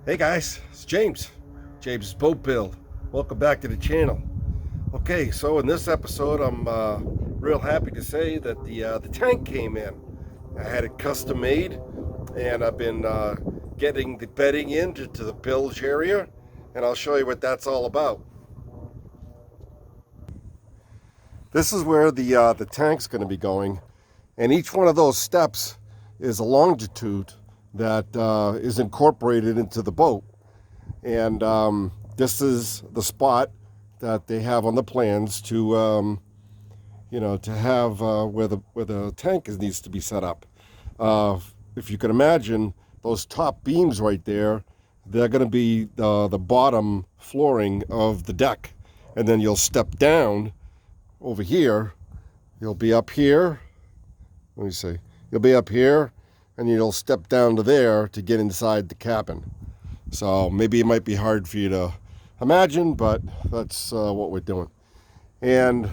Hey guys, it's James Boat Build. Welcome back to the channel. Okay, so in this episode, I'm real happy to say that the tank came in. I had it custom made, and I've been getting the bedding into the bilge area, and I'll show you what that's all about. This is where the tank's going to be going, and each one of those steps is a longitude that is incorporated into the boat. And this is the spot that they have on the plans to, to have where the tank needs to be set up. If you can imagine, those top beams right there, they're going to be the bottom flooring of the deck. And then you'll step down over here. You'll be up here. Let me see. You'll be up here, and you'll step down to there to get inside the cabin. So maybe it might be hard for you to imagine, but that's what we're doing. And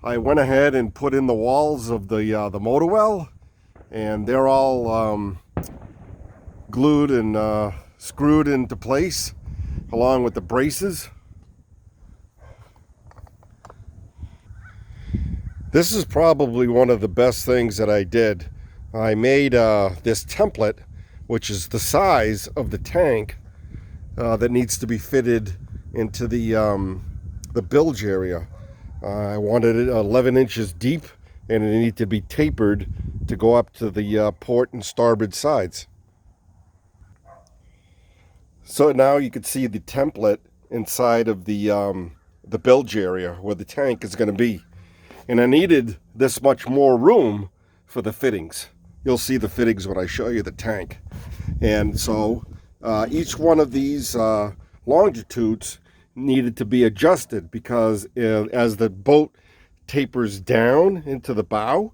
I went ahead and put in the walls of the motor well, and they're all glued and screwed into place along with the braces. This is probably one of the best things that I did. I made this template, which is the size of the tank that needs to be fitted into the bilge area. I wanted it 11 inches deep, and it needed to be tapered to go up to the port and starboard sides. So now you can see the template inside of the bilge area where the tank is going to be. And I needed this much more room for the fittings. You'll see the fittings when I show you the tank. And so each one of these longitudes needed to be adjusted because as the boat tapers down into the bow,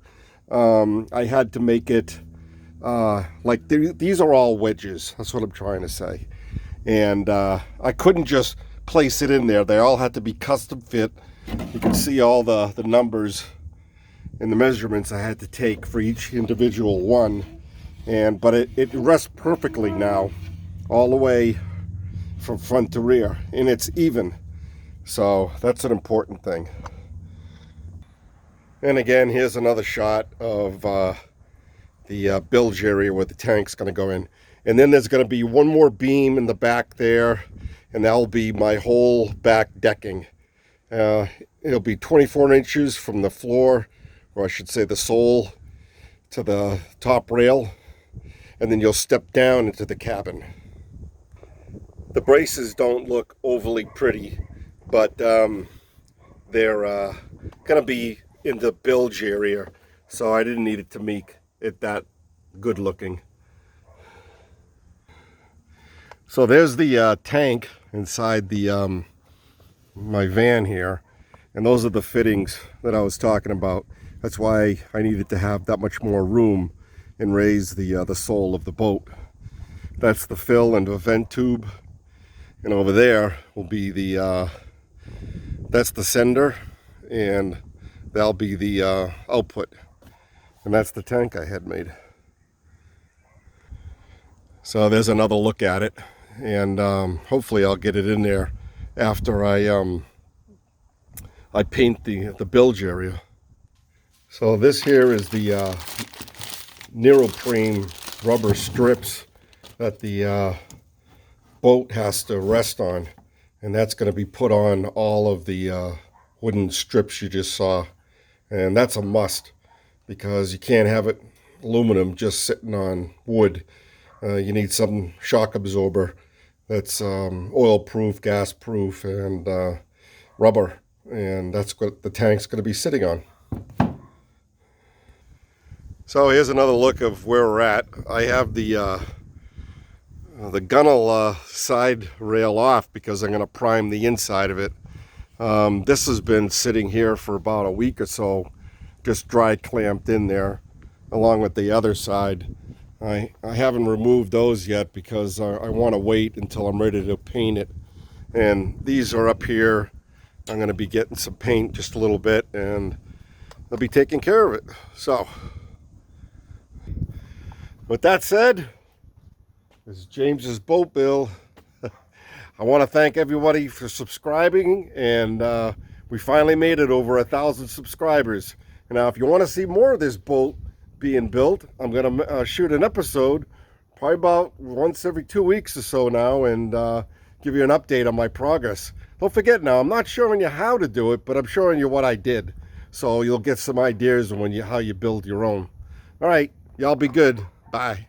I had to make it like these are all wedges. That's what I'm trying to say. And I couldn't just place it in there. They all had to be custom fit. You can see all the numbers and the measurements I had to take for each individual one. But it rests perfectly now, all the way from front to rear, and it's even. So that's an important thing. And again, here's another shot of the bilge area where the tank's going to go in. And then there's going to be one more beam in the back there, and that'll be my whole back decking. It'll be 24 inches from the floor, or I should say the sole, to the top rail, and then you'll step down into the cabin. The braces don't look overly pretty, but they're going to be in the bilge area, so I didn't need it to make it that good looking. So there's the tank inside the my van here, and those are the fittings that I was talking about. That's why I needed to have that much more room and raise the sole of the boat. That's the fill and the vent tube, and over there will be the that's the sender, and that'll be the output, and that's the tank I had made. So there's another look at it, and hopefully I'll get it in there after I paint the bilge area. So this here is the neoprene rubber strips that the boat has to rest on, and that's going to be put on all of the wooden strips you just saw. And that's a must, because you can't have it aluminum just sitting on wood. You need some shock absorber that's oil proof, gas proof, and rubber, and that's what the tank's going to be sitting on. So here's another look of where we're at. I have the gunnel side rail off because I'm going to prime the inside of it. This has been sitting here for about a week or so, just dry clamped in there, along with the other side. I haven't removed those yet because I want to wait until I'm ready to paint it. And these are up here. I'm going to be getting some paint just a little bit, and I'll be taking care of it. So with that said, This is James's boat build. I want to thank everybody for subscribing, and we finally made it over 1,000 subscribers. And now if you want to see more of this boat being built, I'm going to shoot an episode probably about once every 2 weeks or so now, and give you an update on my progress. Don't forget now, I'm not showing you how to do it, but I'm showing you what I did, so you'll get some ideas on how you build your own. All right, y'all be good. Bye.